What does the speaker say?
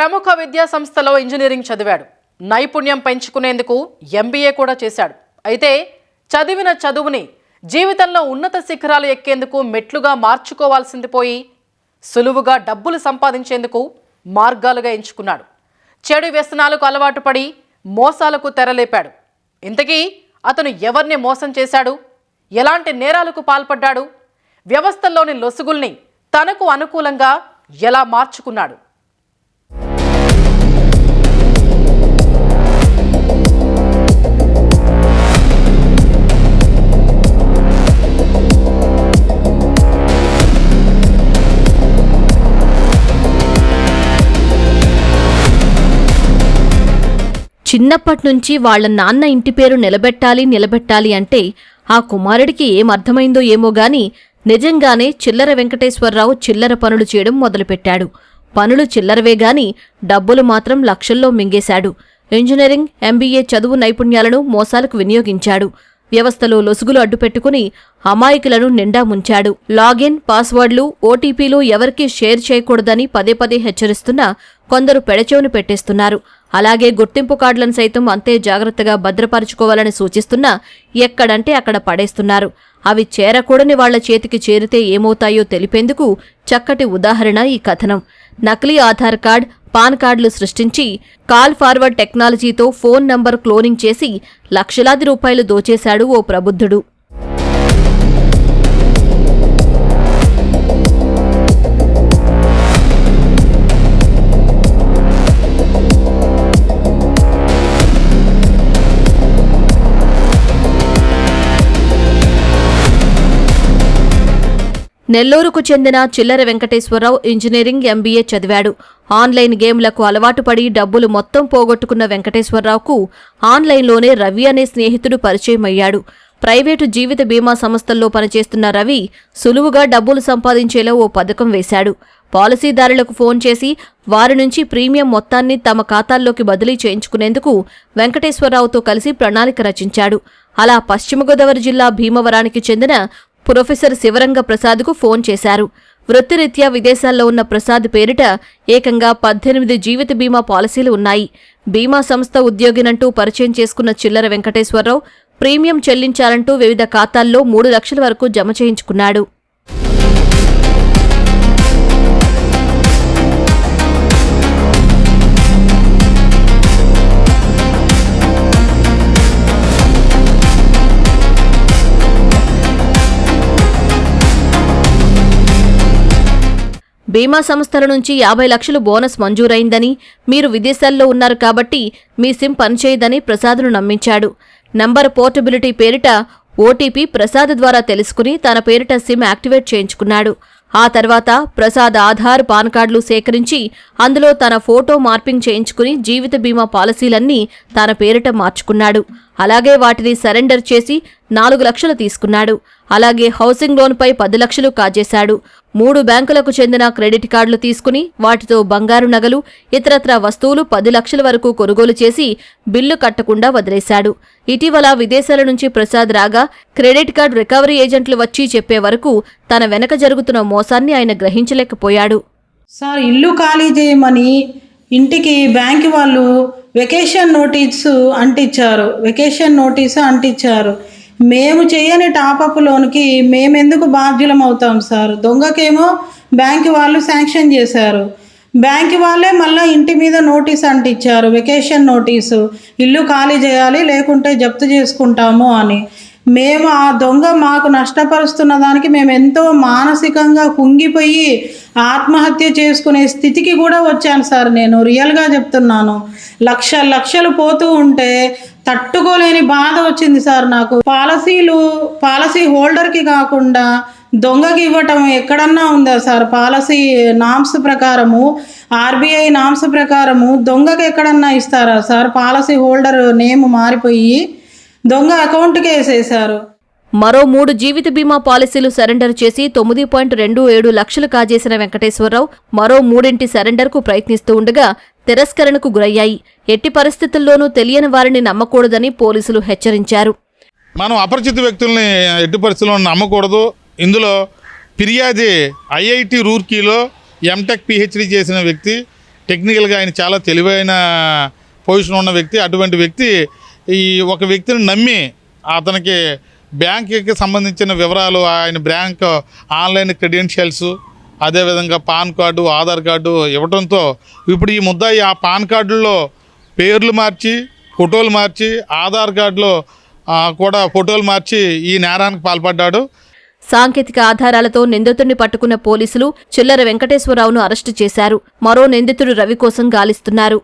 ప్రముఖ విద్యా సంస్థలో ఇంజనీరింగ్ చదివాడు. నైపుణ్యం పెంచుకునేందుకు ఎంబీఏ కూడా చేశాడు. అయితే చదివిన చదువుని జీవితంలో ఉన్నత శిఖరాలు ఎక్కేందుకు మెట్లుగా మార్చుకోవాల్సింది పోయి సులువుగా డబ్బులు సంపాదించేందుకు మార్గాలుగా ఎంచుకున్నాడు. చెడు వ్యసనాలకు అలవాటు పడి మోసాలకు తెరలేపాడు. ఇంతకీ అతను ఎవరిని మోసం చేశాడు? ఎలాంటి నేరాలకు పాల్పడ్డాడు? వ్యవస్థల్లోని లొసుగుల్ని తనకు అనుకూలంగా ఎలా మార్చుకున్నాడు? చిన్నప్పటి నుంచి వాళ్ల నాన్న ఇంటి పేరు నిలబెట్టాలి అంటే ఆ కుమారుడికి ఏమర్థమైందో ఏమో గాని నిజంగానే చిల్లర వెంకటేశ్వరరావు చిల్లర పనులు చేయడం మొదలుపెట్టాడు. పనులు చిల్లరవే గాని డబ్బులు మాత్రం లక్షల్లో మింగేశాడు. ఇంజనీరింగ్, ఎంబీఏ చదువు నైపుణ్యాలను మోసాలకు వినియోగించాడు. వ్యవస్థలో లొసుగులు అడ్డుపెట్టుకుని అమాయకులను నిండా ముంచాడు. లాగిన్, పాస్వర్డ్లు, ఓటీపీలు ఎవరికీ షేర్ చేయకూడదని పదే పదే హెచ్చరిస్తున్నా కొందరు పెడచెవును పెట్టేస్తున్నారు. అలాగే గుర్తింపు కార్డులను సైతం అంతే జాగ్రత్తగా భద్రపరుచుకోవాలని సూచిస్తున్నా ఎక్కడంటే అక్కడ పడేస్తున్నారు. అవి చేరకూడని వాళ్ల చేతికి చేరితే ఏమవుతాయో తెలిపేందుకు చక్కటి ఉదాహరణ ఈ కథనం. నకిలీ ఆధార్ కార్డ్, పాన్ కార్డులు సృష్టించి కాల్ ఫార్వర్డ్ టెక్నాలజీతో ఫోన్ నంబర్ క్లోనింగ్ చేసి లక్షలాది రూపాయలు దోచేశాడు ఓ ప్రబుద్ధుడు. నెల్లూరుకు చెందిన చిల్లర వెంకటేశ్వరరావు ఇంజనీరింగ్, ఎంబీఏ చదివాడు. ఆన్లైన్ గేమ్లకు అలవాటు పడి డబ్బులు మొత్తం పోగొట్టుకున్న వెంకటేశ్వరరావుకు ఆన్లైన్లోనే రవి అనే స్నేహితుడు పరిచయమయ్యాడు. ప్రైవేటు జీవిత బీమా సంస్థల్లో పనిచేస్తున్న రవి సులువుగా డబ్బులు సంపాదించేలా ఓ పథకం వేశాడు. పాలసీదారులకు ఫోన్ చేసి వారి నుంచి ప్రీమియం మొత్తాన్ని తమ ఖాతాల్లోకి బదిలీ చేయించుకునేందుకు వెంకటేశ్వరరావుతో కలిసి ప్రణాళిక రచించాడు. అలా పశ్చిమ గోదావరి జిల్లా భీమవరానికి చెందిన ప్రొఫెసర్ శివరంగ ప్రసాద్కు ఫోన్ చేశారు. వృత్తిరీత్యా విదేశాల్లో ఉన్న ప్రసాద్ పేరిట ఏకంగా 18 జీవిత బీమా పాలసీలు ఉన్నాయి. బీమా సంస్థ ఉద్యోగినంటూ పరిచయం చేసుకున్న చిల్లర వెంకటేశ్వరరావు ప్రీమియం చెల్లించాలంటూ వివిధ ఖాతాల్లో 3 లక్షల వరకు జమ చేయించుకున్నాడు. బీమా సంస్థల నుంచి 50 లక్షలు బోనస్ మంజూరైందని, మీరు విదేశాల్లో ఉన్నారు కాబట్టి మీ సిమ్ పనిచేయదని ప్రసాద్ను నమ్మించాడు. నంబర్ పోర్టబిలిటీ పేరిట ఓటీపీ ప్రసాద్ ద్వారా తెలుసుకుని తన పేరిట సిమ్ యాక్టివేట్ చేయించుకున్నాడు. ఆ తర్వాత ప్రసాద్ ఆధార్, పాన్ కార్డులు సేకరించి అందులో తన ఫోటో మార్పింగ్ చేయించుకుని జీవిత బీమా పాలసీలన్నీ తన పేరిట మార్చుకున్నాడు. అలాగే వాటిని సరెండర్ చేసి 4 లక్షలు తీసుకున్నాడు. అలాగే హౌసింగ్ లోన్పై 10 లక్షలు కాజేశాడు. 3 బ్యాంకులకు చెందిన క్రెడిట్ కార్డులు తీసుకుని వాటితో బంగారు నగలు, ఇతరత్రా వస్తువులు 10 లక్షల వరకు కొనుగోలు చేసి బిల్లు కట్టకుండా వదిలేశాడు. ఇటీవల విదేశాల నుంచి ప్రసాద్ రాగా క్రెడిట్ కార్డు రికవరీ ఏజెంట్లు వచ్చి చెప్పే వరకు తన వెనక జరుగుతున్న మోసాన్ని ఆయన గ్రహించలేకపోయాడు. సార్, ఇల్లు ఖాళీ చేయమని ఇంటికి బ్యాంకు వాళ్ళు వెకేషన్ నోటీసు అంటించారు. మేము చేయని టాపప్ లోన్కి మేమెందుకు బాధ్యులం అవుతాం సార్? దొంగకేమో బ్యాంకు వాళ్ళు శాంక్షన్ చేశారు. బ్యాంకు వాళ్ళే మళ్ళీ ఇంటి మీద నోటీస్ అంటించారు, వెకేషన్ నోటీసు, ఇల్లు ఖాళీ చేయాలి లేకుంటే జప్తు చేసుకుంటాము అని. మేము ఆ దొంగ మాకు నష్టపరుస్తున్న దానికి మేము ఎంతో మానసికంగా కుంగిపోయి ఆత్మహత్య చేసుకునే స్థితికి కూడా వచ్చాను సార్. నేను రియల్గా చెప్తున్నాను. లక్షలు పోతూ ఉంటే తట్టుకోలేని బాధ వచ్చింది సార్ నాకు. పాలసీ హోల్డర్కి కాకుండా దొంగకి ఇవ్వటం ఎక్కడన్నా ఉందా సార్? పాలసీ నామ్స్ ప్రకారము, ఆర్బీఐ నామ్స్ ప్రకారము దొంగకి ఎక్కడన్నా ఇస్తారా సార్? పాలసీ హోల్డర్ నేమ్ మారిపోయి దొంగ అకౌంట్కి వేసేశారు. మరో 3 జీవిత బీమా పాలసీలు సరెండర్ చేసి 9.27 లక్షలు కాజేసిన వెంకటేశ్వరరావు మరో 3 సరెండర్కు ప్రయత్నిస్తూ ఉండగా తిరస్కరణకు గురయ్యాయి. ఎట్టి పరిస్థితుల్లోనూ తెలియని వారిని నమ్మకూడదని పోలీసులు హెచ్చరించారు. మనం అపరిచిత వ్యక్తుల్ని ఎట్టి పరిస్థితుల్లో నమ్మకూడదు. ఇందులో ఫిర్యాది ఐఐటి రూర్కీలో ఎంటెక్ పిహెచ్డి చేసిన వ్యక్తి, టెక్నికల్గా ఆయన చాలా తెలివైన పొజిషన్ ఉన్న వ్యక్తి. అటువంటి వ్యక్తి ఈ ఒక వ్యక్తిని నమ్మి అతనికి బ్యాంకుకి సంబంధించిన వివరాలు, ఆయన బ్యాంక్ ఆన్లైన్ క్రెడెన్షియల్స్, అదేవిధంగా పాన్ కార్డు, ఆధార్ కార్డు ఇవ్వడంతో ఇప్పుడు ఈ ముద్దాయి ఆ పాన్ కార్డుల్లో పేర్లు మార్చి, ఫోటోలు మార్చి, ఆధార్ కార్డులో కూడా ఫోటోలు మార్చి ఈ నేరానికి పాల్పడ్డాడు. సాంకేతిక ఆధారాలతో నిందితుడిని పట్టుకున్న పోలీసులు చిల్లర వెంకటేశ్వరరావును అరెస్టు చేశారు. మరో నిందితుడు రవి కోసం గాలిస్తున్నారు.